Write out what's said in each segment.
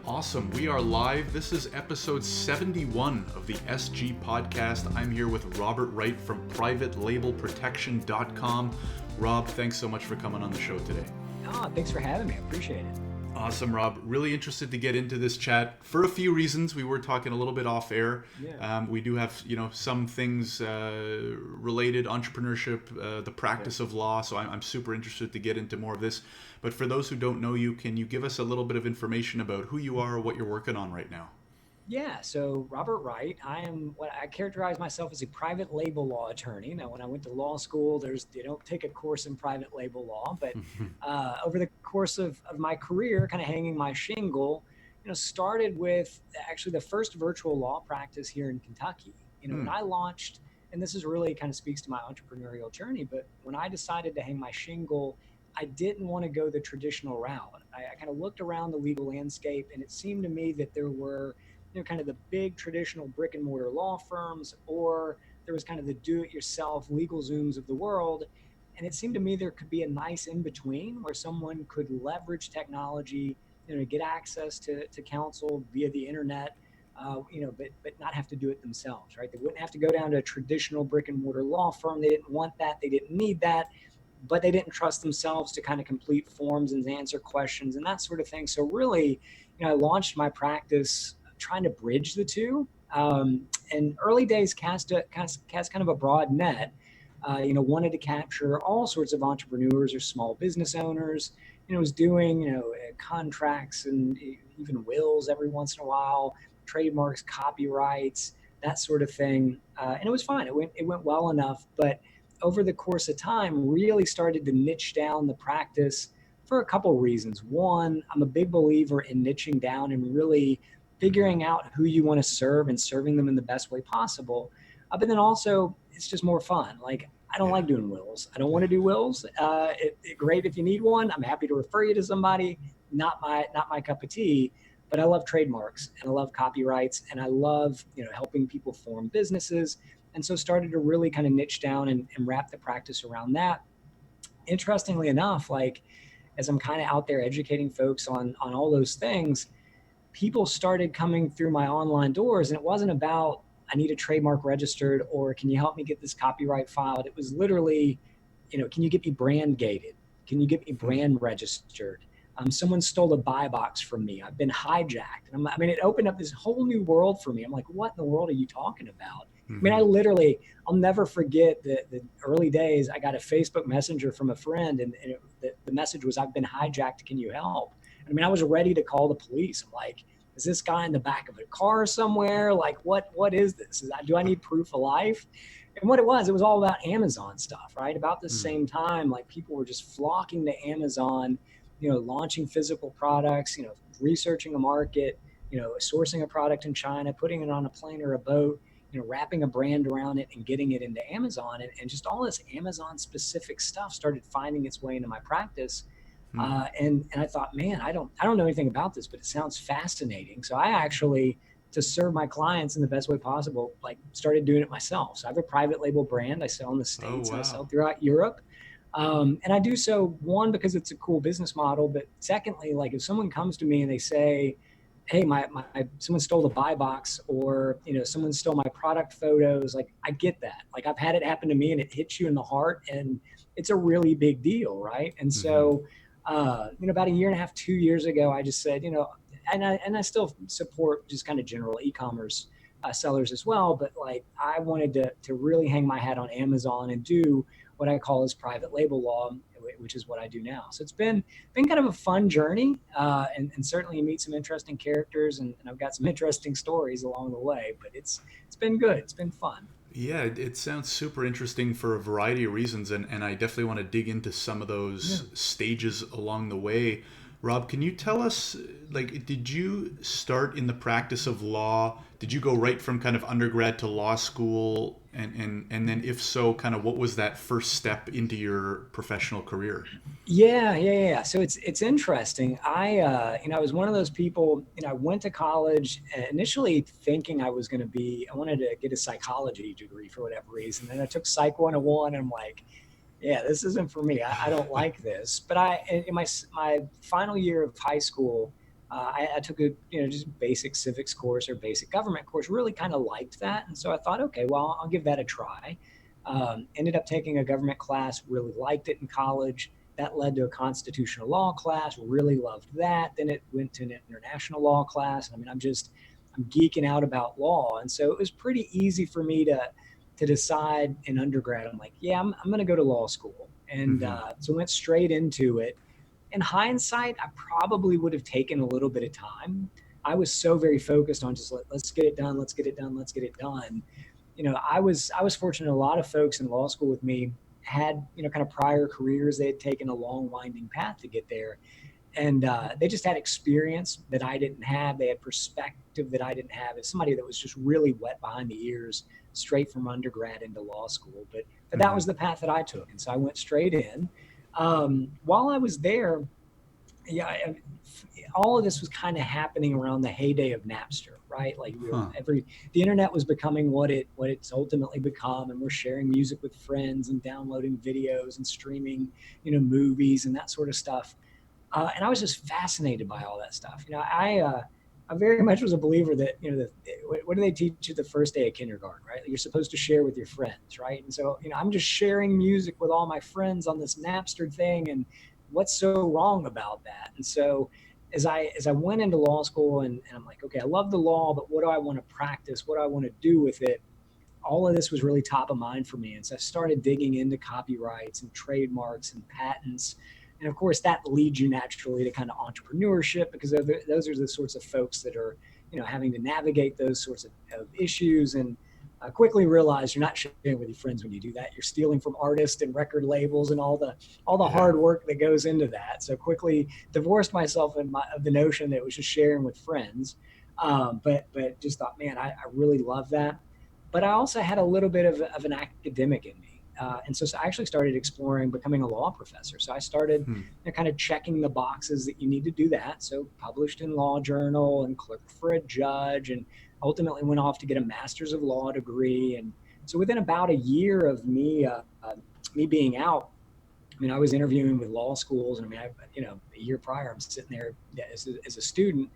Awesome. We are live. This is episode 71 of the SG podcast. I'm here with Robert Wright from privatelabelprotection.com. Rob, thanks so much for coming on the show today. Oh, thanks for having me. I appreciate it. Awesome, Rob. Really interested to get into this chat for a few reasons. We were talking a little bit off air. Yeah. We do have, some things related, entrepreneurship, the practice of law. So I'm super interested to get into more of this. But for those who don't know you, can you give us a little bit of information about who you are, what you're working on right now? Yeah, so Robert Wright, I am what I characterize myself as a private label law attorney. Now, when I went to law school, you don't take a course in private label law, but over the course of my career, kind of hanging my shingle, started with actually the first virtual law practice here in Kentucky. When I launched, and this is really kind of speaks to my entrepreneurial journey, but when I decided to hang my shingle, I didn't want to go the traditional route. I kind of looked around the legal landscape, and it seemed to me that there were kind of the big traditional brick and mortar law firms, or there was kind of the do-it-yourself legal Zooms of the world. And it seemed to me there could be a nice in-between where someone could leverage technology, to get access to counsel via the internet, but not have to do it themselves, right? They wouldn't have to go down to a traditional brick and mortar law firm. They didn't want that. They didn't need that, but they didn't trust themselves to kind of complete forms and answer questions and that sort of thing. So really, I launched my practice trying to bridge the two. And early days cast kind of a broad net. Wanted to capture all sorts of entrepreneurs or small business owners. Was doing contracts and even wills every once in a while, trademarks, copyrights, that sort of thing. And it was fine. It went well enough, but over the course of time, really started to niche down the practice for a couple of reasons. One, I'm a big believer in niching down and really figuring out who you want to serve and serving them in the best way possible. But then also, it's just more fun. Like, I don't like doing wills. I don't want to do wills. Great if you need one. I'm happy to refer you to somebody. Not my cup of tea. But I love trademarks and I love copyrights and I love helping people form businesses. And so started to really kind of niche down and wrap the practice around that. Interestingly enough, like as I'm kind of out there educating folks on all those things, people started coming through my online doors, and it wasn't about, I need a trademark registered, or can you help me get this copyright filed? It was literally, can you get me brand gated? Can you get me brand registered? Someone stole a buy box from me. I've been hijacked. And it opened up this whole new world for me. I'm like, what in the world are you talking about? I'll never forget the early days. I got a Facebook Messenger from a friend, and the message was, I've been hijacked. Can you help? I was ready to call the police. I'm like, is this guy in the back of a car somewhere? Like, what is this? Do I need proof of life? And what it was all about Amazon stuff, right? About the same time, like people were just flocking to Amazon, launching physical products, researching a market, sourcing a product in China, putting it on a plane or a boat, wrapping a brand around it and getting it into Amazon. And just all this Amazon specific stuff started finding its way into my practice. And I thought, man, I don't know anything about this, but it sounds fascinating. So I actually, to serve my clients in the best way possible, like started doing it myself. So I have a private label brand. I sell in the States and I sell throughout Europe. And I do so, one, because it's a cool business model, but secondly, like if someone comes to me and they say, hey, someone stole the buy box, or, someone stole my product photos, like I get that. Like I've had it happen to me and it hits you in the heart and it's a really big deal, right? And so, about a year and a half, 2 years ago, I just said, and I still support just kind of general e-commerce sellers as well, but like I wanted to really hang my hat on Amazon and do what I call as private label law, which is what I do now. So it's been kind of a fun journey, and certainly you meet some interesting characters, and I've got some interesting stories along the way. But it's been good. It's been fun. Yeah, it sounds super interesting for a variety of reasons, and I definitely want to dig into some of those stages along the way. Rob, can you tell us, like, did you start in the practice of law? Did you go right from kind of undergrad to law school? And then if so, kind of what was that first step into your professional career? Yeah. So it's interesting. I was one of those people, I went to college initially thinking I wanted to get a psychology degree for whatever reason. Then I took Psych 101 and I'm like, yeah, this isn't for me. I don't like this. But in my final year of high school, I took a just basic civics course or basic government course. Really kind of liked that, and so I thought, okay, well, I'll give that a try. Ended up taking a government class. Really liked it in college. That led to a constitutional law class. Really loved that. Then it went to an international law class. I mean, I'm geeking out about law, and so it was pretty easy for me to decide in undergrad. I'm like, yeah, I'm going to go to law school, and Mm-hmm. so went straight into it. In hindsight, I probably would have taken a little bit of time. I was so very focused on just let's get it done, let's get it done, let's get it done. I was fortunate. A lot of folks in law school with me had kind of prior careers. They had taken a long, winding path to get there, and they just had experience that I didn't have. They had perspective that I didn't have. As somebody that was just really wet behind the ears, straight from undergrad into law school. But that Mm-hmm. was the path that I took, and so I went straight in. While I was there, yeah, all of this was kind of happening around the heyday of Napster, right? Like Huh. the internet was becoming what it's ultimately become, and we're sharing music with friends and downloading videos and streaming, movies and that sort of stuff. And I was just fascinated by all that stuff. I very much was a believer that what do they teach you the first day of kindergarten, right? You're supposed to share with your friends, right? And so I'm just sharing music with all my friends on this Napster thing, and what's so wrong about that? And so as I went into law school, and I'm like, okay, I love the law, but what do I want to practice? What do I want to do with it? All of this was really top of mind for me. And so I started digging into copyrights and trademarks and patents. And of course, that leads you naturally to kind of entrepreneurship, because those are the sorts of folks that are, having to navigate those sorts of issues. And I quickly realized you're not sharing with your friends when you do that. You're stealing from artists and record labels and all the Yeah. hard work that goes into that. So quickly divorced myself of the notion that it was just sharing with friends. But just thought, man, I really love that. But I also had a little bit of an academic in me. And so I actually started exploring becoming a law professor. So I started Hmm. kind of checking the boxes that you need to do that. So published in Law Journal and clerked for a judge, and ultimately went off to get a master's of law degree. And so within about a year of me being out, I mean, I was interviewing with law schools, and I mean, a year prior, I'm sitting there as a student.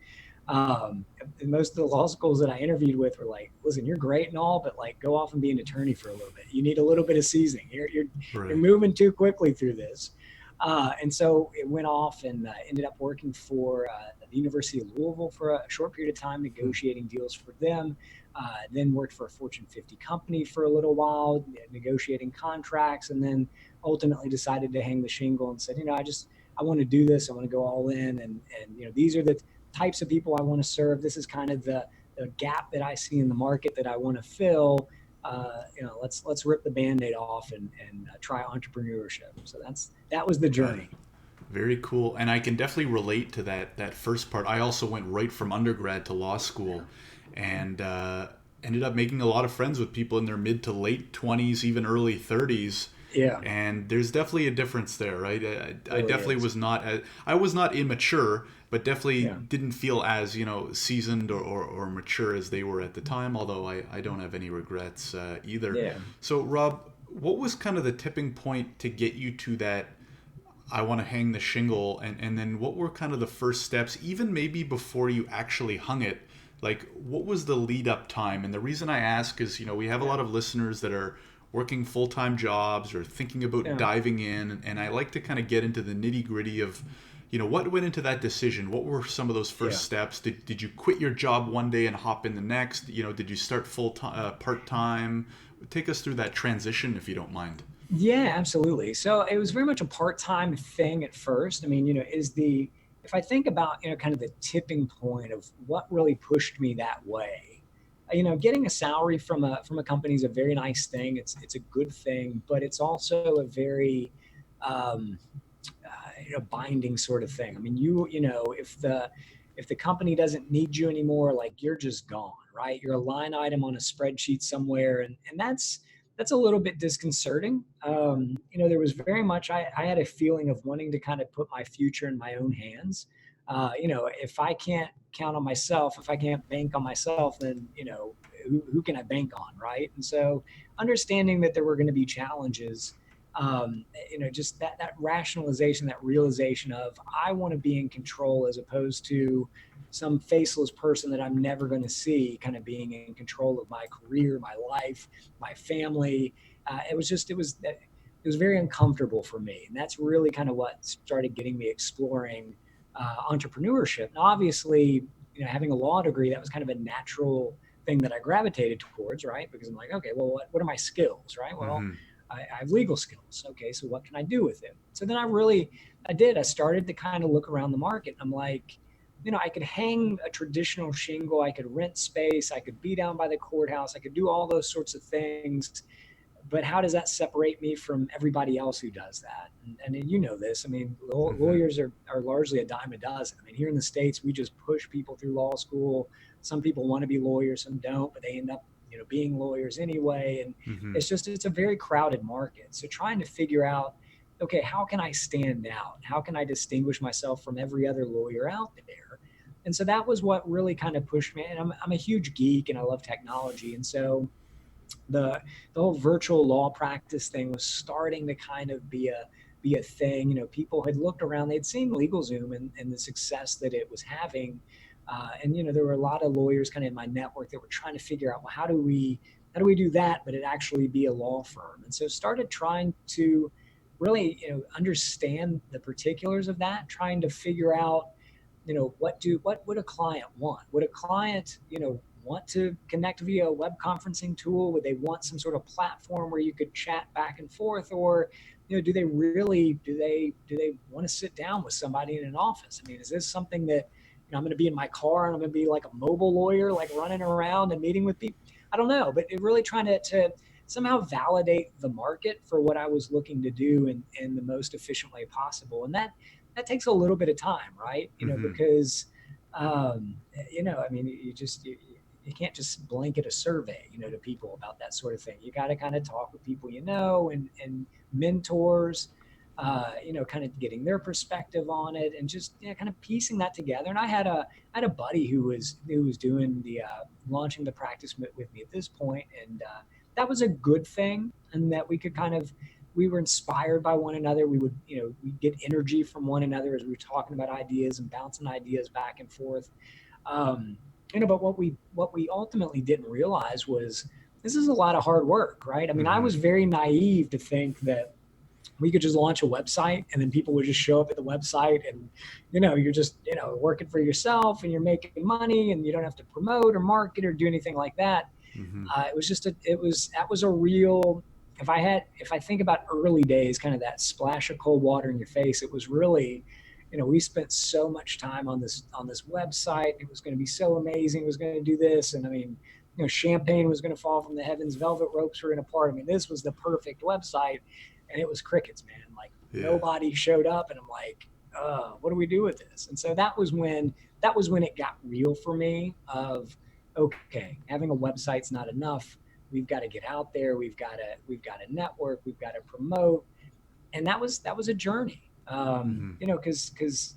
And most of the law schools that I interviewed with were like, "Listen, you're great and all, but like, go off and be an attorney for a little bit. You need a little bit of seasoning. You're Right. moving too quickly through this." And so it went off, and ended up working for the University of Louisville for a short period of time, Hmm. negotiating deals for them. Then worked for a Fortune 50 company for a little while, negotiating contracts, and then ultimately decided to hang the shingle and said, I want to do this. I want to go all in, and these are the types of people I want to serve. This is kind of the gap that I see in the market that I want to fill. Let's rip the band-aid off and try entrepreneurship. So that was the Got it. journey. Very cool. And I can definitely relate to that first part. I also went right from undergrad to law school, and ended up making a lot of friends with people in their mid to late 20s, even early 30s. Yeah, And there's definitely a difference there, right? I really definitely is. was not I was not immature, but definitely Yeah, didn't feel as seasoned or mature as they were at the time. Although I don't have any regrets either. yeah. So Rob, what was kind of the tipping point to get you to that I want to hang the shingle, and then what were kind of the first steps, even maybe before you actually hung it? Like, what was the lead up time? And the reason I ask is, we have a Yeah, lot of listeners that are working full time jobs or thinking about yeah, diving in, and I like to kind of get into the nitty gritty of, what went into that decision? What were some of those yeah. first steps? Did you quit your job one day and hop in the next? Did you start full time, part time? Take us through that transition if you don't mind. Yeah, absolutely. So it was very much a part-time thing at first. I mean, if I think about, kind of the tipping point of what really pushed me that way, getting a salary from a company is a very nice thing. It's a good thing, but it's also a very um, binding sort of thing. I mean, if the company doesn't need you anymore, like you're just gone, right? You're a line item on a spreadsheet somewhere, and that's a little bit disconcerting. There was very much I had a feeling of wanting to kind of put my future in my own hands. If I can't count on myself, if I can't bank on myself, then who can I bank on, right? And so understanding that there were going to be challenges, just that rationalization, that realization of I want to be in control as opposed to some faceless person that I'm never going to see, kind of being in control of my career, my life, my family. It was very uncomfortable for me, and that's really kind of what started getting me exploring entrepreneurship. Now, obviously, having a law degree, that was kind of a natural thing that I gravitated towards, right? Because I'm like, okay, well, what are my skills, right? Well, Mm-hmm. I have legal skills. Okay, so what can I do with it? So then I started to kind of look around the market. I'm like, I could hang a traditional shingle, I could rent space, I could be down by the courthouse, I could do all those sorts of things. But how does that separate me from everybody else who does that? And you know this. I mean, Mm-hmm. lawyers are largely a dime a dozen. I mean, here in the States, we just push people through law school. Some people want to be lawyers, some don't, but they end up, being lawyers anyway. And Mm-hmm. it's a very crowded market. So trying to figure out, okay, how can I stand out? How can I distinguish myself from every other lawyer out there? And so that was what really kind of pushed me. And I'm a huge geek and I love technology. And so the the whole virtual law practice thing was starting to kind of be a thing. People had looked around, they'd seen LegalZoom and the success that it was having, and there were a lot of lawyers kind of in my network that were trying to figure out, well, how do we do that, but it actually be a law firm. And so started trying to really understand the particulars of that, trying to figure out what would a client want? Would a client want to connect via a web conferencing tool? Would they want some sort of platform where you could chat back and forth? Or do they really do they want to sit down with somebody in an office? I mean, is this something that I'm going to be in my car and I'm going to be like a mobile lawyer, like running around and meeting with people? I don't know, but it really trying to somehow validate the market for what I was looking to do in the most efficient way possible. And that takes a little bit of time, right? Mm-hmm. Because I mean, you can't just blanket a survey, to people about that sort of thing. You got to kind of talk with people, and mentors, kind of getting their perspective on it, and just kind of piecing that together. And I had a buddy who was doing the launching the practice with me at this point, and that was a good thing, and that we were inspired by one another. We'd get energy from one another as we were talking about ideas and bouncing ideas back and forth. Um, but what we ultimately didn't realize was this is a lot of hard work, right? I mean, I Mm-hmm. was very naive to think that we could just launch a website and then people would just show up at the website, and you're just working for yourself and you're making money and you don't have to promote or market or do anything like that. Mm-hmm. It was just that was a real, if I think about early days, kind of that splash of cold water in your face, it was really, we spent so much time on this website. It was going to be so amazing. It was going to do this. And I mean, champagne was going to fall from the heavens. Velvet ropes were going to part. I mean, this was the perfect website, and it was crickets, man. Like Yeah. nobody showed up, and I'm like, what do we do with this? And so that was when it got real for me. Of okay, having a website's not enough. We've got to get out there. We've got to network. We've got to promote. And that was a journey. Mm-hmm. Because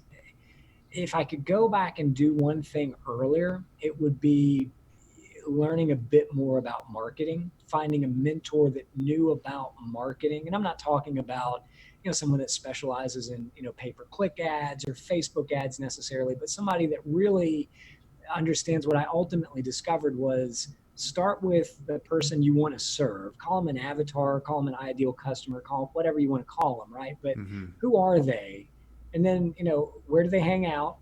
if I could go back and do one thing earlier, it would be learning a bit more about marketing, finding a mentor that knew about marketing. And I'm not talking about someone that specializes in pay-per-click ads or Facebook ads necessarily, but somebody that really understands. What I ultimately discovered was start with the person you want to serve. Call them an avatar, call them an ideal customer, call them whatever you want to call them, right? But Mm-hmm. who are they? And then, where do they hang out?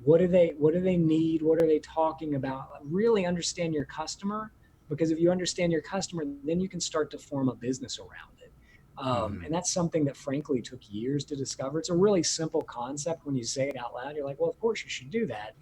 What do they need? What are they talking about? Really understand your customer, because if you understand your customer, then you can start to form a business around it. Mm-hmm. And that's something that frankly took years to discover. It's a really simple concept when you say it out loud. You're like, well, of course you should do that.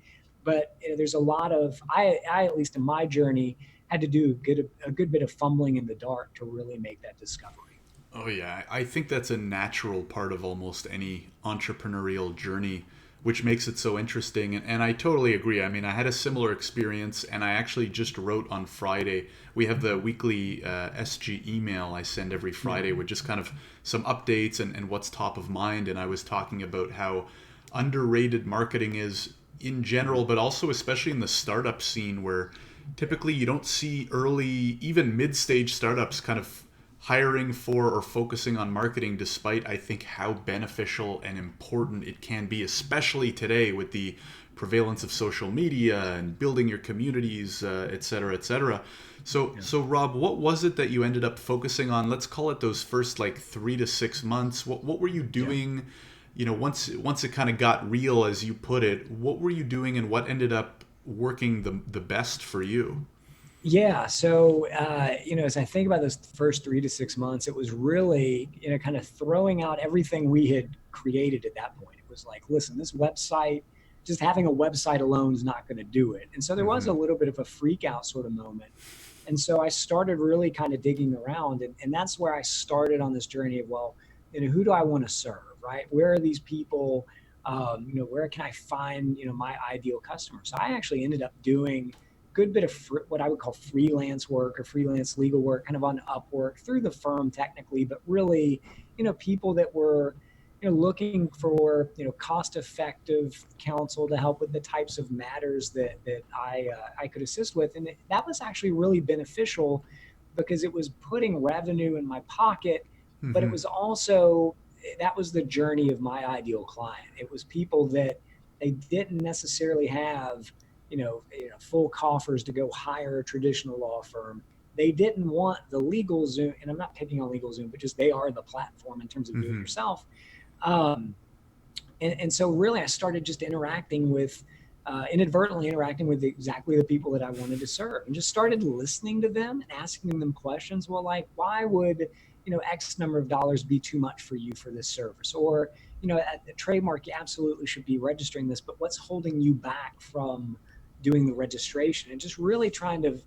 But there's a lot of I at least in my journey had to do a good bit of fumbling in the dark to really make that discovery. Oh yeah, I think that's a natural part of almost any entrepreneurial journey, which makes it so interesting. And I totally agree. I mean, I had a similar experience, and I actually just wrote on Friday. We have the weekly SG email I send every Friday Mm-hmm. with just kind of some updates and what's top of mind. And I was talking about how underrated marketing is in general, but also especially in the startup scene where typically you don't see early, even mid-stage startups kind of hiring for or focusing on marketing, despite I think how beneficial and important it can be, especially today with the prevalence of social media and building your communities, et cetera, et cetera. So Rob, what was it that you ended up focusing on? Let's call it those first like 3 to 6 months. What were you doing? You know, once it kind of got real, as you put it, what were you doing, and what ended up working the best for you? Yeah. So, as I think about those first 3 to 6 months, it was really, kind of throwing out everything we had created at that point. It was like, listen, this website, just having a website alone is not going to do it. And so there was a Mm-hmm. little bit of a freak out sort of moment. And so I started really kind of digging around. And that's where I started on this journey of, well, who do I want to serve, right? Where are these people? Where can I find, my ideal customers? So I actually ended up doing good bit of what I would call freelance work or freelance legal work, kind of on Upwork through the firm technically, but really, people that were, looking for, cost effective counsel to help with the types of matters that I could assist with. And that was actually really beneficial because it was putting revenue in my pocket, but it Mm-hmm. was also, that was the journey of my ideal client. It was people that they didn't necessarily have full coffers to go hire a traditional law firm. They didn't want the LegalZoom, and I'm not picking on LegalZoom, but just they are the platform in terms of do it Mm-hmm. yourself. Um, and so really I started just interacting with, inadvertently interacting with exactly the people that I wanted to serve, and just started listening to them and asking them questions. Well, like, why would, X number of dollars be too much for you for this service? Or, at the trademark, you absolutely should be registering this, but what's holding you back from doing the registration? And just really trying to,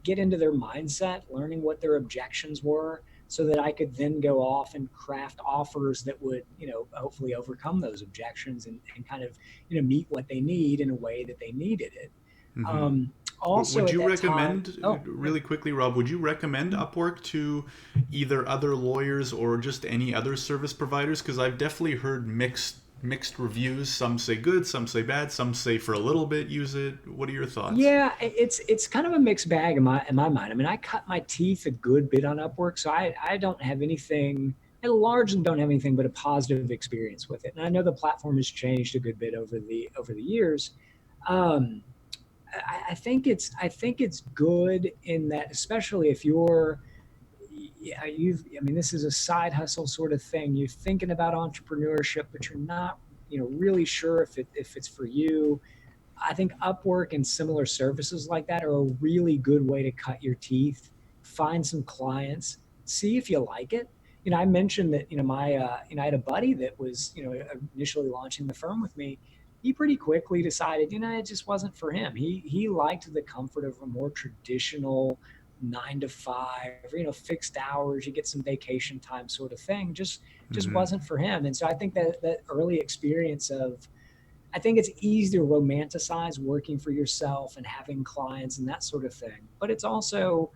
get into their mindset, learning what their objections were, so that I could then go off and craft offers that would, hopefully overcome those objections, and kind of, meet what they need in a way that they needed it. Mm-hmm. Um, Also Would at you that time, recommend, really quickly, Rob, would you recommend Upwork to either other lawyers or just any other service providers? Because I've definitely heard mixed reviews. Some say good, some say bad, some say for a little bit use it. What are your thoughts? yeah, it's kind of a mixed bag in my mind. I mean, I cut my teeth a good bit on Upwork, so I don't have anything. I largely don't have anything but a positive experience with it. And I know the platform has changed a good bit over the years. Um, I think it's good in that, especially if you're, yeah, I mean, this is a side hustle sort of thing. You're thinking about entrepreneurship, but you're not, really sure if it's for you. I think Upwork and similar services like that are a really good way to cut your teeth, find some clients, see if you like it. I mentioned that, I had a buddy that was, initially launching the firm with me. He pretty quickly decided, it just wasn't for him. He liked the comfort of a more traditional 9 to 5, fixed hours, you get some vacation time sort of thing. Just Mm-hmm. wasn't for him. And so I think that early experience of, I think it's easy to romanticize working for yourself and having clients and that sort of thing. But it's also,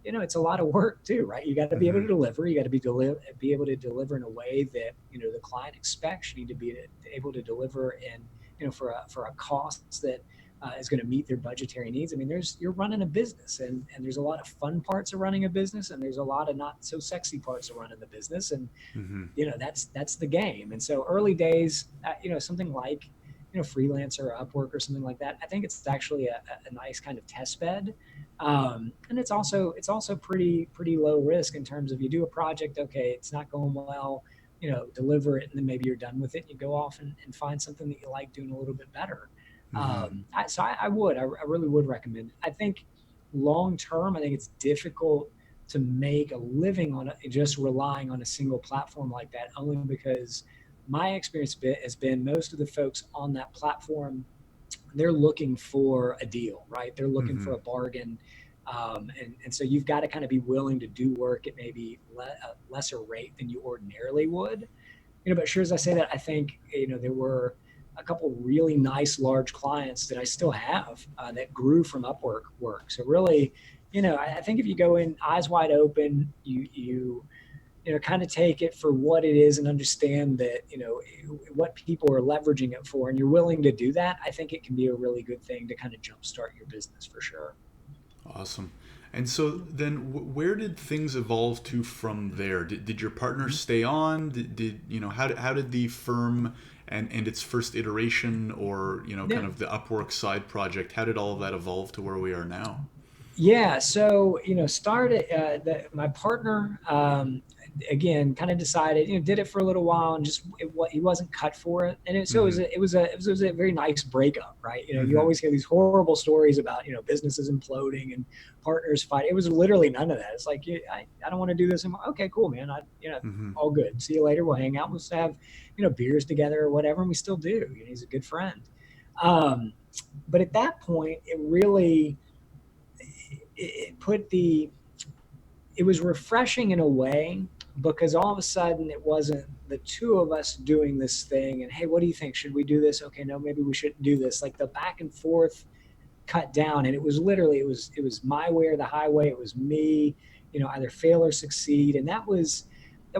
it's a lot of work too, right? You got to be able Mm-hmm. to deliver. You got to be able to deliver in a way that, the client expects. You need to be able to deliver in, for a cost that is going to meet their budgetary needs. I mean, you're running a business, and there's a lot of fun parts of running a business, and there's a lot of not so sexy parts of running the business. And Mm-hmm. that's the game. And so early days, something like, freelancer or Upwork or something like that, I think it's actually a nice kind of test bed. And it's also pretty low risk in terms of, you do a project, okay, it's not going well, deliver it, and then maybe you're done with it and you go off and find something that you like doing a little bit better. Mm-hmm. I really would recommend it. I think long term, I think it's difficult to make a living on just relying on a single platform like that, only because my experience has been most of the folks on that platform, they're looking for a deal, right? They're looking Mm-hmm. for a bargain. And so you've got to kind of be willing to do work at maybe a lesser rate than you ordinarily would. But sure, as I say that, I think, there were a couple really nice large clients that I still have, that grew from Upwork work. So really, I think if you go in eyes wide open, kind of take it for what it is and understand that, what people are leveraging it for, and you're willing to do that, I think it can be a really good thing to kind of jumpstart your business for sure. Awesome. And so then where did things evolve to from there? Did your partner stay on? How did the firm and its first iteration, or, kind Yeah. of the Upwork side project, how did all of that evolve to where we are now? Yeah. So, started my partner, again, kind of decided, did it for a little while and just, he wasn't cut for it. And so Mm-hmm. it was a very nice breakup, right? You Mm-hmm. always hear these horrible stories about, businesses imploding and partners fight. It was literally none of that. It's like, yeah, I don't want to do this anymore. Okay, cool, man. Mm-hmm. All good. See you later. We'll hang out. We'll have, beers together or whatever. And we still do. He's a good friend. Um, but at that point, it put it was refreshing in a way, because all of a sudden it wasn't the two of us doing this thing and, hey, what do you think, should we do this? Okay, no, maybe we shouldn't do this. Like, the back and forth cut down, and it was literally, it was my way or the highway. It was me, either fail or succeed. And that was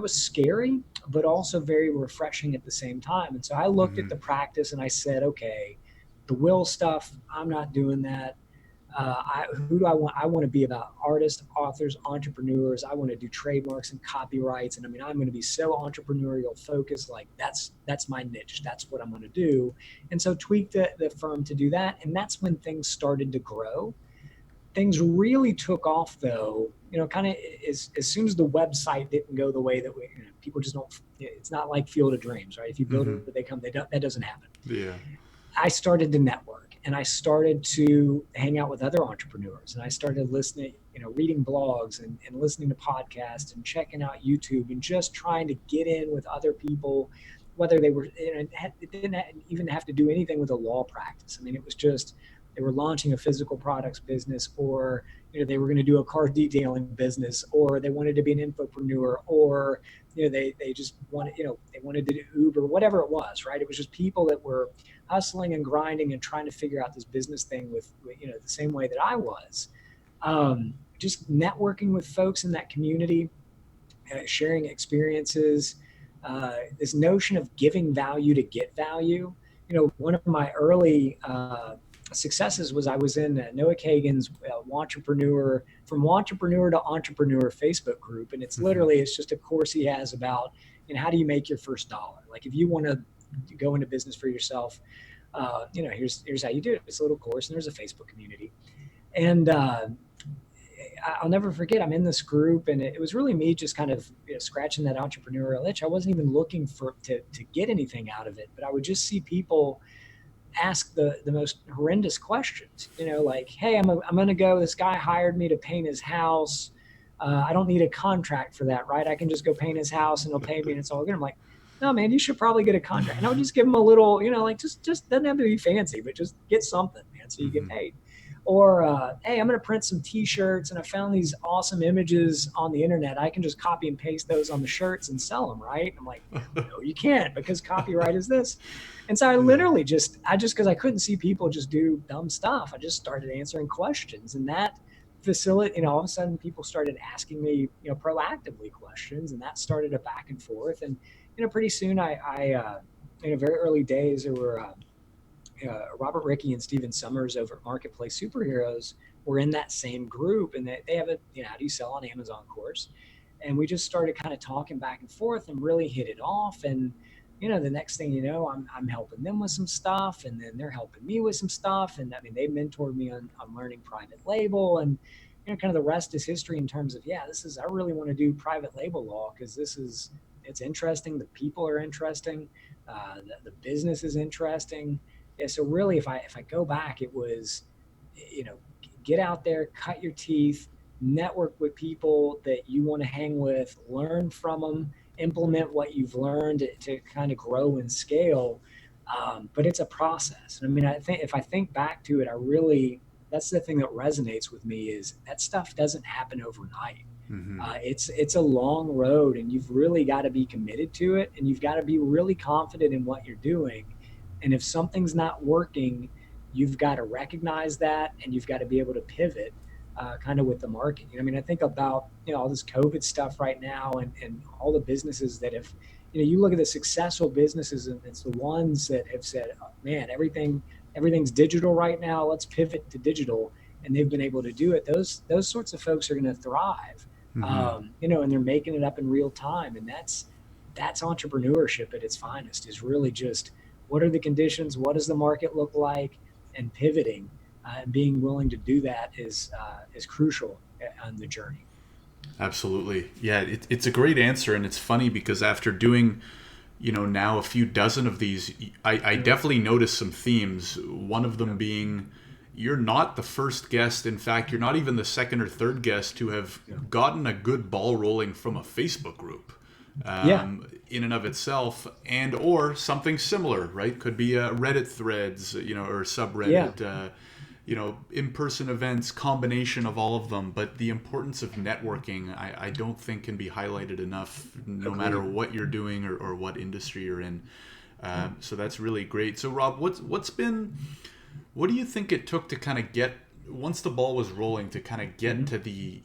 scary, but also very refreshing at the same time. And so I looked Mm-hmm. at the practice and I said, okay, the will stuff, I'm not doing that. Who do I want? I want to be about artists, authors, entrepreneurs. I want to do trademarks and copyrights. And I mean, I'm going to be so entrepreneurial focused. Like, that's my niche. That's what I'm going to do. And so tweaked the firm to do that. And that's when things started to grow. Things really took off, though, kind of as soon as the website didn't go the way that people just don't, it's not like Field of Dreams, right? If you build Mm-hmm. it, they come, that doesn't happen. Yeah. I started to network, and I started to hang out with other entrepreneurs, and I started listening, reading blogs and listening to podcasts and checking out YouTube and just trying to get in with other people, whether they were, it didn't even have to do anything with a law practice. I mean, it was just, they were launching a physical products business, or, they were going to do a car detailing business, or they wanted to be an infopreneur, or, they just wanted, they wanted to do Uber, whatever it was, right? It was just people that were hustling and grinding and trying to figure out this business thing with the same way that I was. Just networking with folks in that community, sharing experiences, this notion of giving value to get value. One of my early successes was I was in Noah Kagan's Entrepreneur, from Entrepreneur to Entrepreneur Facebook group. And Mm-hmm. it's just a course he has about, how do you make your first dollar? Like, if you want to go into business for yourself, here's how you do it. It's a little course, and there's a Facebook community. And I'll never forget, I'm in this group, and it was really me just kind of, scratching that entrepreneurial itch. I wasn't even looking to get anything out of it, but I would just see people ask the most horrendous questions, like, hey, I'm going to go, this guy hired me to paint his house. I don't need a contract for that, right? I can just go paint his house and he'll pay me and it's all good. I'm like, no, man, you should probably get a contract. And I would just give him a little, like, just doesn't have to be fancy, but just get something, man, so you get Mm-hmm. paid. Or, hey, I'm going to print some T-shirts, and I found these awesome images on the internet. I can just copy and paste those on the shirts and sell them, right? I'm like, no, you can't, because copyright is this. And so I Yeah. literally because I couldn't see people just do dumb stuff, I just started answering questions, and that facility, all of a sudden people started asking me, proactively questions, and that started a back and forth. And, pretty soon very early days, there were, Robert Rickey and Steven Summers over at Marketplace Superheroes were in that same group, and they have a, how do you sell on Amazon course. And we just started kind of talking back and forth and really hit it off. And, the next thing you know, I'm helping them with some stuff, and then they're helping me with some stuff. And I mean, they mentored me on learning private label, and, kind of the rest is history in terms of, I really want to do private label law, because it's interesting. The people are interesting. The business is interesting. Yeah, so really, if I go back, it was, you know, get out there, cut your teeth, network with people that you want to hang with, learn from them, implement what you've learned to kind of grow and scale. But it's a process. I mean, I think if I think back to it, that's the thing that resonates with me, is that stuff doesn't happen overnight. Mm-hmm. It's a long road, and you've really got to be committed to it, and you've got to be really confident in what you're doing. And if something's not working, you've got to recognize that, and you've got to be able to pivot, kind of with the market. I mean, I think about, all this COVID stuff right now, and all the businesses that have, you look at the successful businesses, and it's the ones that have said, oh, man, everything's digital right now. Let's pivot to digital. and they've been able to do it, those sorts of folks are going to thrive. Mm-hmm. And they're making it up in real time, and that's entrepreneurship at its finest. Is really just what are the conditions, what does the market look like, and pivoting, and being willing to do that is crucial on the journey. Absolutely. Yeah, it's a great answer. And it's funny because after doing, now a few dozen of these, I definitely noticed some themes. One of them being you're not the first guest. In fact, you're not even the second or third guest to have gotten a good ball rolling from a Facebook group. Yeah. In and of itself, and or something similar, right? Could be Reddit threads, or subreddit, in-person events, combination of all of them. But the importance of networking, I don't think can be highlighted enough, no matter what you're doing or what industry you're in. So that's really great. So Rob, what do you think it took to kind of get, once the ball was rolling, to kind of get to the,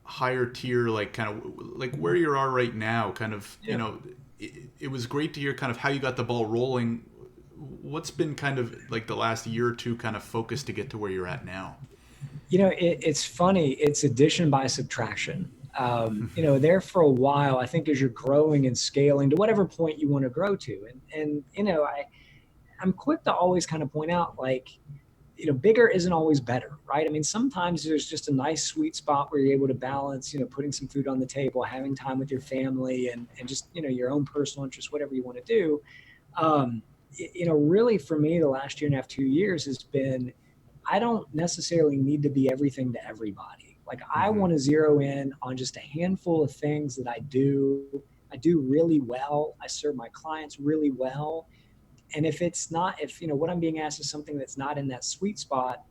higher tier, like kind of like where you are right now, kind of, it was great to hear kind of how you got the ball rolling. What's been kind of like the last year or two kind of focus to get to where you're at now? It's funny. It's addition by subtraction. There for a while, I think as you're growing and scaling to whatever point you want to grow to. I'm quick to always kind of point out, like, bigger isn't always better, right? I mean, sometimes there's just a nice sweet spot where you're able to balance, putting some food on the table, having time with your family, and just, your own personal interests, whatever you want to do. Really for me, the last year and a half, 2 years has been, I don't necessarily need to be everything to everybody. Like, I want to zero in on just a handful of things that I do really well. I serve my clients really well. And if what I'm being asked is something that's not in that sweet spot,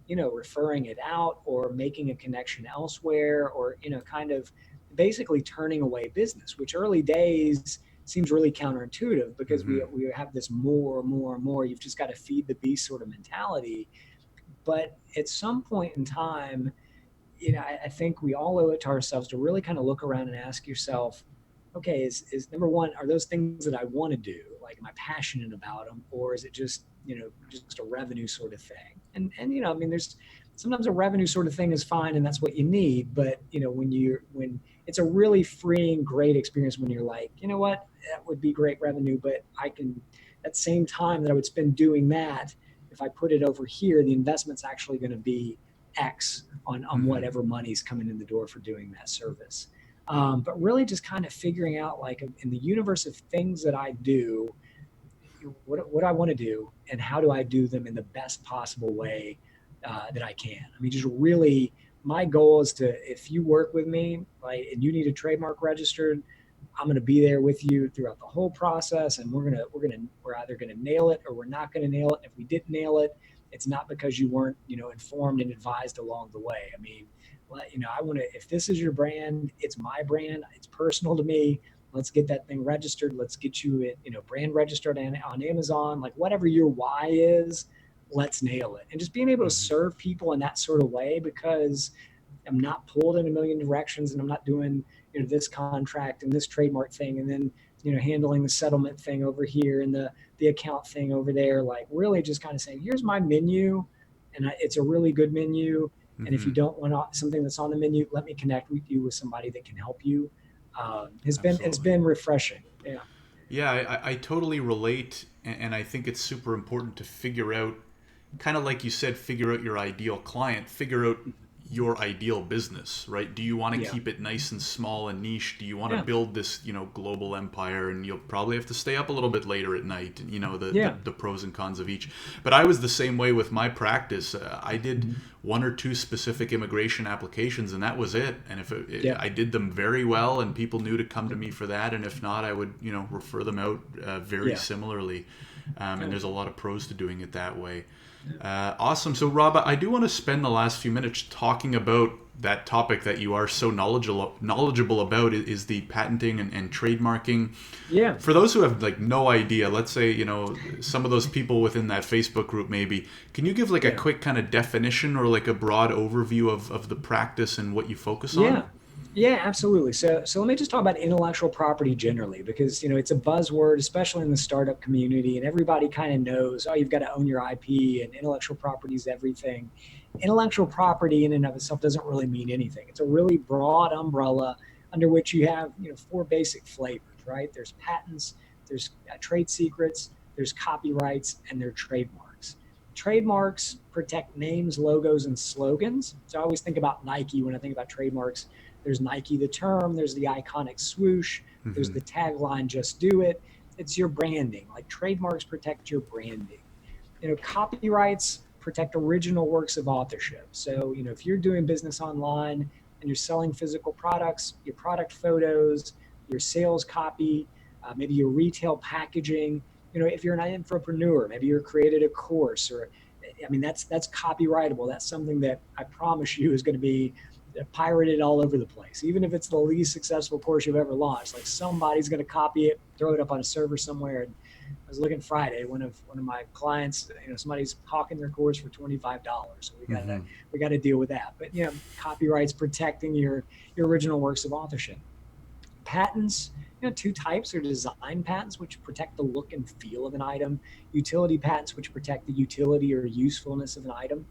referring it out or making a connection elsewhere, or, kind of basically turning away business, which early days seems really counterintuitive because we have this more. You've just got to feed the beast sort of mentality. But at some point in time, I think we all owe it to ourselves to really kind of look around and ask yourself, okay, is number one, are those things that I want to do? Like, am I passionate about them, or is it just a revenue sort of thing? And I mean, there's sometimes a revenue sort of thing is fine, and that's what you need. But when it's a really freeing, great experience when you're like, you know what, that would be great revenue, but I can, at the same time that I would spend doing that, if I put it over here, the investment's actually going to be X on whatever money's coming in the door for doing that service. But really just kind of figuring out, like, in the universe of things that I do, what I want to do and how do I do them in the best possible way that I can. I mean, just really, my goal is to, if you work with me, like, and you need a trademark registered, I'm going to be there with you throughout the whole process, and we're either going to nail it or we're not going to nail it. If we didn't nail it, it's not because you weren't, informed and advised along the way. I mean, I want to, if this is your brand, it's my brand, it's personal to me. Let's get that thing registered. Let's get you it, brand registered on Amazon, like whatever your why is, let's nail it. And just being able to serve people in that sort of way, because I'm not pulled in a million directions, and I'm not doing, this contract and this trademark thing, and then, handling the settlement thing over here and the account thing over there. Like, really just kind of saying, here's my menu, and it's a really good menu. And if you don't want something that's on the menu, let me connect with you with somebody that can help you. It's been refreshing. Yeah. Yeah, I totally relate, and I think it's super important to figure out, kind of like you said, figure out your ideal client, figure out your ideal business, right? Do you want to keep it nice and small and niche? Do you want to build this, global empire? And you'll probably have to stay up a little bit later at night, the pros and cons of each. But I was the same way with my practice. I did one or two specific immigration applications, and that was it. And if I did them very well and people knew to come to me for that, and if not, I would, refer them out very similarly. And there's a lot of pros to doing it that way. Awesome. So, Rob, I do want to spend the last few minutes talking about that topic that you are so knowledgeable about, is the patenting and trademarking. Yeah. For those who have no idea, let's say, some of those people within that Facebook group, maybe, can you give a quick kind of definition or a broad overview of the practice and what you focus on? Yeah, absolutely. So let me just talk about intellectual property generally, because it's a buzzword, especially in the startup community, and everybody kind of knows, oh, you've got to own your IP, and intellectual property is everything. Intellectual property in and of itself doesn't really mean anything. It's a really broad umbrella under which you have four basic flavors, right? There's patents, there's trade secrets, there's copyrights, and there are trademarks. Trademarks protect names, logos, and slogans. So I always think about Nike when I think about trademarks. There's Nike the term, there's the iconic swoosh, there's Hmm. the tagline, just do it. It's your branding. Like trademarks protect your branding. Copyrights protect original works of authorship. So, if you're doing business online and you're selling physical products, your product photos, your sales copy, maybe your retail packaging, if you're an entrepreneur, maybe you're created a course or I mean that's copyrightable. That's something that I promise you is going to be pirated all over the place. Even if it's the least successful course you've ever launched, like somebody's going to copy it, throw it up on a server somewhere. And I was looking Friday, one of my clients, somebody's hawking their course for $25. So Hmm. we got to deal with that. But copyrights protecting your original works of authorship. Patents, two types are design patents, which protect the look and feel of an item, utility patents, which protect the utility or usefulness of an item.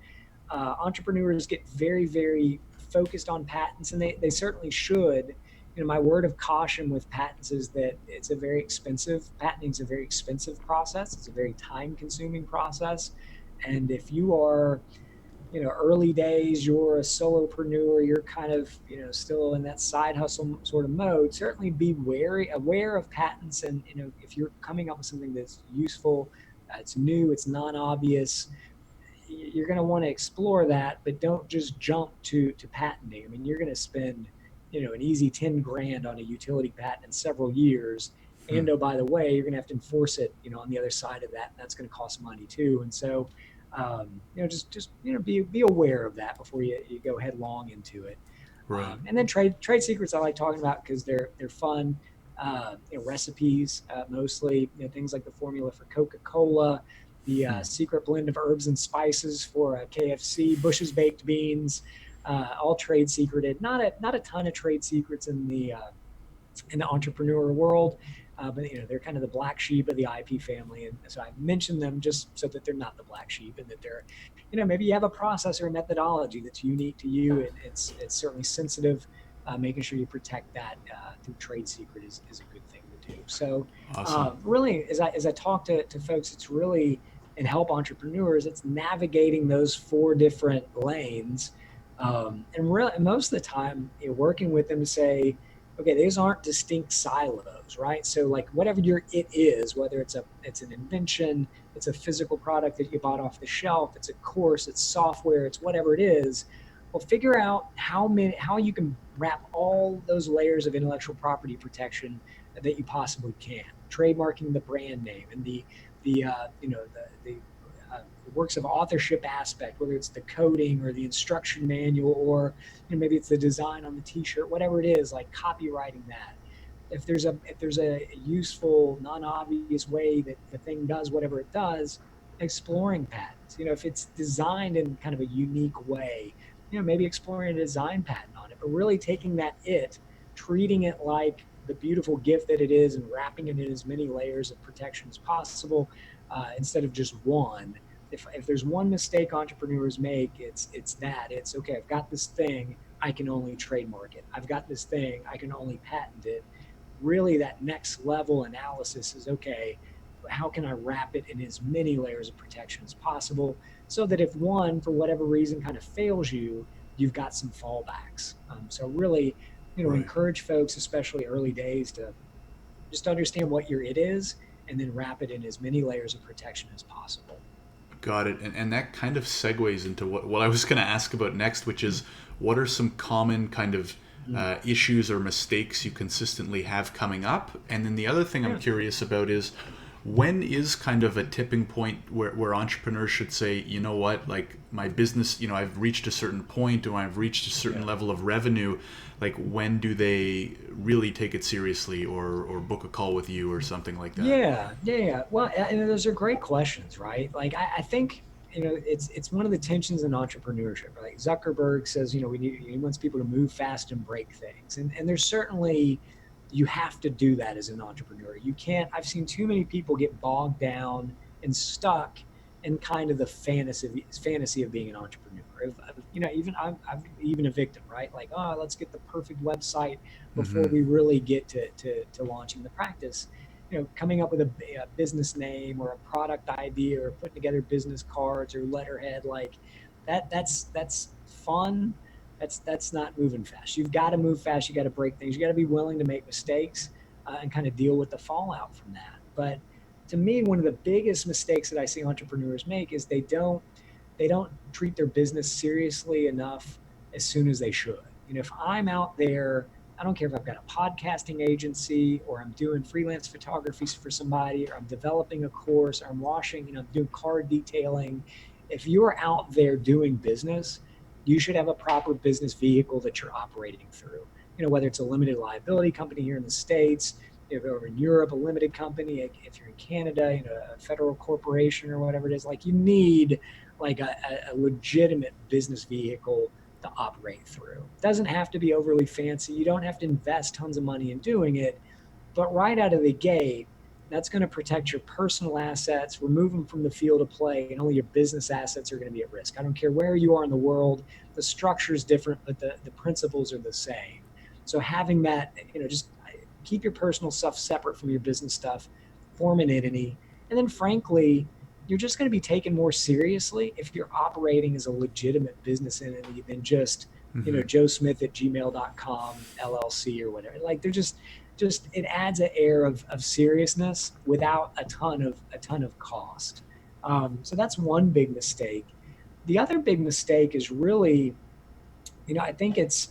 Entrepreneurs get very, very focused on patents, and they certainly should. My word of caution with patents is that patenting is a very expensive process. It's a very time consuming process. And if you are, early days, you're a solopreneur, you're kind of, still in that side hustle sort of mode, certainly be aware of patents. And, if you're coming up with something that's useful, it's new, it's non-obvious, you're going to want to explore that, but don't just jump to patenting. I mean, you're going to spend, an easy 10 grand on a utility patent in several years. And oh, by the way, you're going to have to enforce it, on the other side of that. And that's going to cost money too. And so, just be aware of that before you go headlong into it. Right. And then trade secrets I like talking about because they're fun. Recipes, mostly, things like the formula for Coca-Cola, the Hmm. secret blend of herbs and spices for KFC, Bush's baked beans, all trade secreted. Not a ton of trade secrets in the entrepreneur world, but they're kind of the black sheep of the IP family, and so I mentioned them just so that they're not the black sheep, and that they're, maybe you have a process or a methodology that's unique to you, and it's certainly sensitive. Making sure you protect that through trade secret is a good thing to do. So, Awesome. really, as I talk to folks, it's really and help entrepreneurs, it's navigating those four different lanes, and really most of the time, working with them to say, okay, these aren't distinct silos, right? So like whatever your it is, whether it's an invention, it's a physical product that you bought off the shelf, it's a course, it's software, it's whatever it is. Well, figure out how you can wrap all those layers of intellectual property protection that you possibly can. Trademarking the brand name and the works of authorship aspect, whether it's the coding or the instruction manual, or maybe it's the design on the T-shirt, whatever it is, like copywriting that. If there's a useful, non-obvious way that the thing does whatever it does, exploring patents. If it's designed in kind of a unique way, maybe exploring a design patent on it, but really taking treating it like the beautiful gift that it is, and wrapping it in as many layers of protection as possible, instead of just one. If there's one mistake entrepreneurs make, it's that it's okay. I've got this thing, I can only trademark it. I've got this thing, I can only patent it. Really, that next level analysis is okay. How can I wrap it in as many layers of protection as possible, so that if one, for whatever reason, kind of fails you, you've got some fallbacks. So really, Right. encourage folks, especially early days, to just understand what your it is, and then wrap it in as many layers of protection as possible. Got it. And that kind of segues into what I was going to ask about next, which is what are some common kind of Mm. issues or mistakes you consistently have coming up? And then the other thing I'm Yeah. curious about is when is kind of a tipping point where entrepreneurs should say, you know what, like my business, I've reached a certain point or I've reached a certain Yeah. level of revenue. Like when do they really take it seriously or book a call with you or something like that? Yeah, yeah, yeah. Well, and those are great questions, right? Like, I think it's one of the tensions in entrepreneurship. Like Zuckerberg says, he wants people to move fast and break things, and there's certainly, you have to do that as an entrepreneur. You can't. I've seen too many people get bogged down and stuck in kind of the fantasy of being an entrepreneur. I'm even a victim, right? Like, oh, let's get the perfect website before Mm-hmm. we really get to launching the practice. Coming up with a business name or a product idea or putting together business cards or letterhead, like that's fun. That's not moving fast. You've got to move fast. You got to break things. You got to be willing to make mistakes and kind of deal with the fallout from that. But to me, one of the biggest mistakes that I see entrepreneurs make is they don't treat their business seriously enough as soon as they should. If I'm out there, I don't care if I've got a podcasting agency or I'm doing freelance photography for somebody or I'm developing a course or I'm I'm doing car detailing. If you're out there doing business, you should have a proper business vehicle that you're operating through. Whether it's a limited liability company here in the States, if you're over in Europe, a limited company, if you're in Canada, a federal corporation or whatever it is, like you need like a legitimate business vehicle to operate through. It doesn't have to be overly fancy. You don't have to invest tons of money in doing it, but right out of the gate, that's going to protect your personal assets, remove them from the field of play, and only your business assets are going to be at risk. I don't care where you are in the world, the structure is different, but the principles are the same. So having that, just keep your personal stuff separate from your business stuff, form an entity, and then frankly, you're just going to be taken more seriously if you're operating as a legitimate business entity than just, Mm-hmm. Joe Smith at gmail.com LLC or whatever. Like they're just it adds an air of seriousness without a ton of cost. So that's one big mistake. The other big mistake is really, I think it's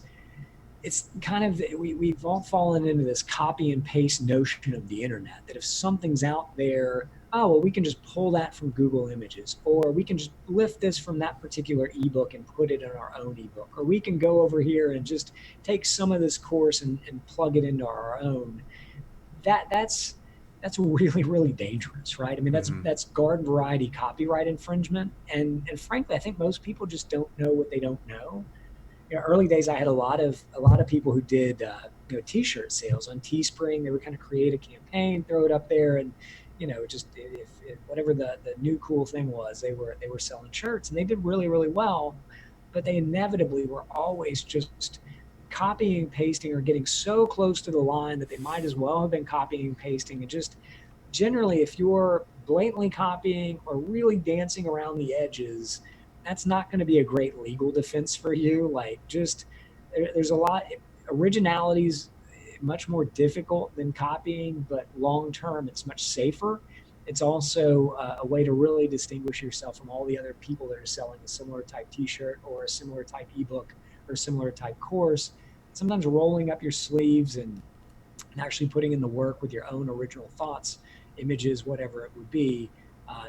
kind of we've all fallen into this copy and paste notion of the internet, that if something's out there, oh well, we can just pull that from Google Images, or we can just lift this from that particular ebook and put it in our own ebook, or we can go over here and just take some of this course and plug it into our own. That's really really dangerous, right? I mean, that's Mm-hmm. that's garden variety copyright infringement, and frankly, I think most people just don't know what they don't know. Early days, I had a lot of people who did T-shirt sales on Teespring. They would kind of create a campaign, throw it up there, and just if whatever the new cool thing was, they were selling shirts, and they did really really well. But they inevitably were always just copying and pasting or getting so close to the line that they might as well have been copying and pasting. And just generally, if you're blatantly copying or really dancing around the edges, that's not going to be a great legal defense for you. Like, just there's a lot. Originality's much more difficult than copying, but long term, it's much safer. It's also a way to really distinguish yourself from all the other people that are selling a similar type T-shirt or a similar type ebook or a similar type course. Sometimes rolling up your sleeves and actually putting in the work with your own original thoughts, images, whatever it would be,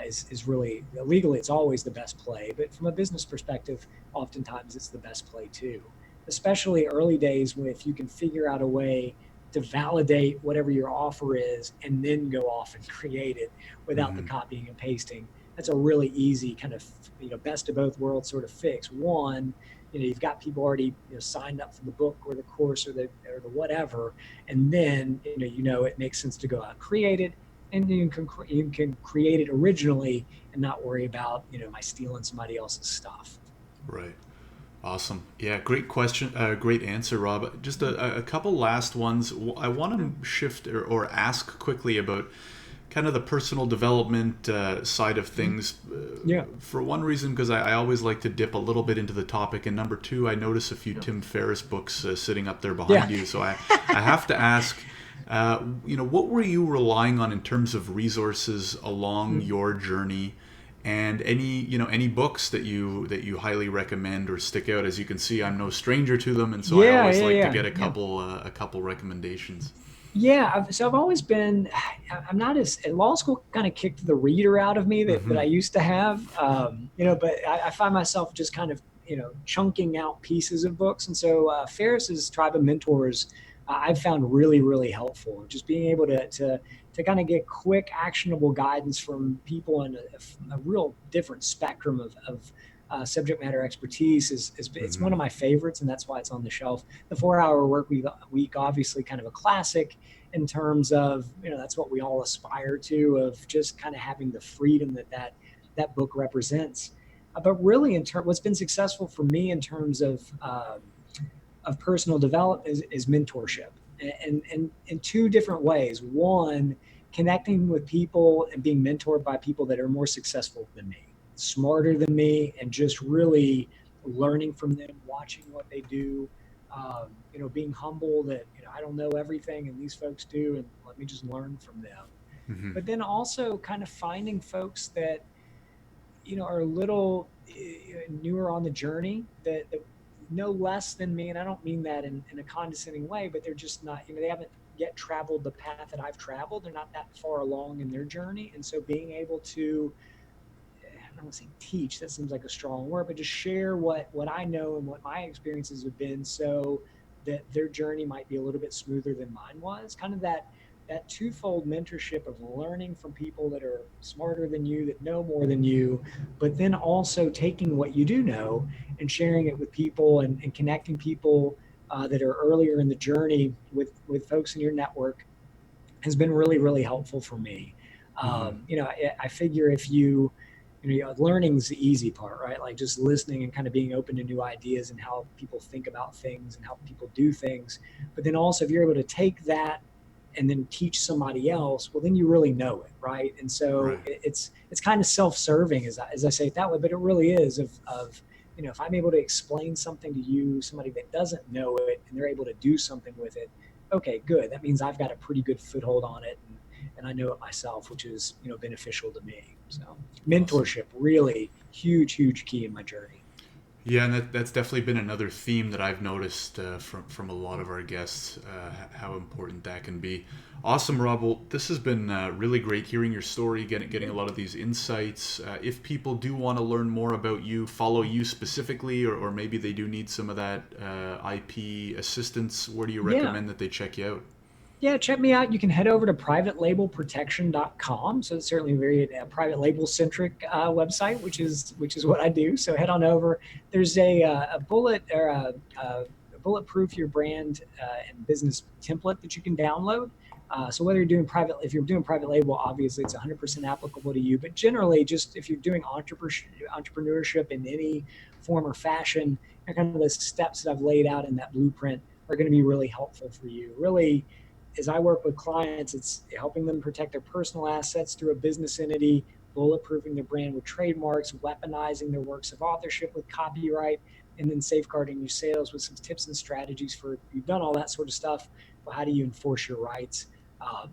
is really legally, it's always the best play. But from a business perspective, oftentimes it's the best play too, especially early days when if you can figure out a way to validate whatever your offer is and then go off and create it without the Mm-hmm. copying and pasting. That's a really easy kind of best of both worlds sort of fix. One, you've got people already signed up for the book or the course or the whatever, and then it makes sense to go out and create it, and you can create it originally and not worry about am I stealing somebody else's stuff. Right. Awesome. Yeah, great question. Great answer, Rob. Just a couple last ones. I want to shift or ask quickly about kind of the personal development side of things. Yeah. For one reason, because I always like to dip a little bit into the topic, and number two, I notice a few Yeah. Tim Ferriss books sitting up there Yeah. behind you. So I have to ask, what were you relying on in terms of resources along your journey? And any books that you highly recommend or stick out? As you can see, I'm no stranger to them, and so I Yeah. always Yeah. like to Yeah. get Yeah. a couple recommendations. Yeah, so I've always been. I'm not as law school kind of kicked the reader out of me that Hmm. I used to have. But I find myself just kind of chunking out pieces of books, and so Ferris's Tribe of Mentors I've found really, really helpful. Just being able to kind of get quick, actionable guidance from people in a real different spectrum of subject matter expertise is it's one Mm-hmm. of my favorites, and that's why it's on the shelf. The 4 Hour Work Week, obviously, kind of a classic in terms of, that's what we all aspire to, of just kind of having the freedom that book represents. But really, what's been successful for me in terms of personal development is mentorship, and in two different ways. One, connecting with people and being mentored by people that are more successful than me, smarter than me, and just really learning from them, watching what they do. Being humble that I don't know everything and these folks do, and let me just learn from them. Mm-hmm. But then also kind of finding folks that are a little newer on the journey, that know less than me. And I don't mean that in a condescending way, but they're just not, they haven't yet traveled the path that I've traveled. They're not that far along in their journey. And so being able to, I don't want to say teach, that seems like a strong word, but just share what I know and what my experiences have been, so that their journey might be a little bit smoother than mine was. Kind of that twofold mentorship of learning from people that are smarter than you, that know more than you, but then also taking what you do know and sharing it with people, and connecting people that are earlier in the journey with folks in your network, has been really, really helpful for me. Mm-hmm. I figure if learning's the easy part, right? Like just listening and kind of being open to new ideas and how people think about things and how people do things. But then also, if you're able to take that and then teach somebody else, well, then you really know it, right? And so Right. it's kind of self-serving, as I say it that way, but it really is of if I'm able to explain something to you, somebody that doesn't know it, and they're able to do something with it, okay, good. That means I've got a pretty good foothold on it, and I know it myself, which is beneficial to me. So Awesome. mentorship, really huge, huge key in my journey. Yeah, and that's definitely been another theme that I've noticed from a lot of our guests, how important that can be. Awesome, Rob. Well, this has been really great hearing your story, getting a lot of these insights. If people do want to learn more about you, follow you specifically, or maybe they do need some of that IP assistance, where do you Yeah. recommend that they check you out? Yeah, check me out. You can head over to privatelabelprotection.com. So it's certainly a very private label centric website, which is what I do. So head on over. There's a bullet or a bulletproof your brand and business template that you can download. So whether you're doing if you're doing private label, obviously it's 100% applicable to you. But generally, just if you're doing entrepreneurship in any form or fashion, kind of the steps that I've laid out in that blueprint are going to be really helpful for you. Really, as I work with clients, it's helping them protect their personal assets through a business entity, bulletproofing their brand with trademarks, weaponizing their works of authorship with copyright, and then safeguarding your sales with some tips and strategies for, you've done all that sort of stuff. Well, how do you enforce your rights?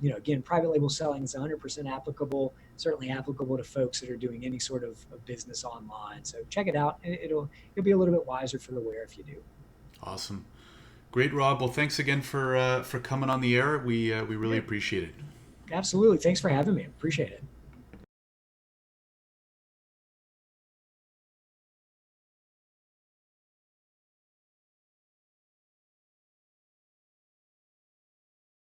Again, private label selling is 100% applicable, certainly applicable to folks that are doing any sort of business online. So check it out. You'll be a little bit wiser for the wear if you do. Awesome. Great, Rob. Well, thanks again for coming on the air. We really Yeah, appreciate it. absolutely. Thanks for having me. Appreciate it.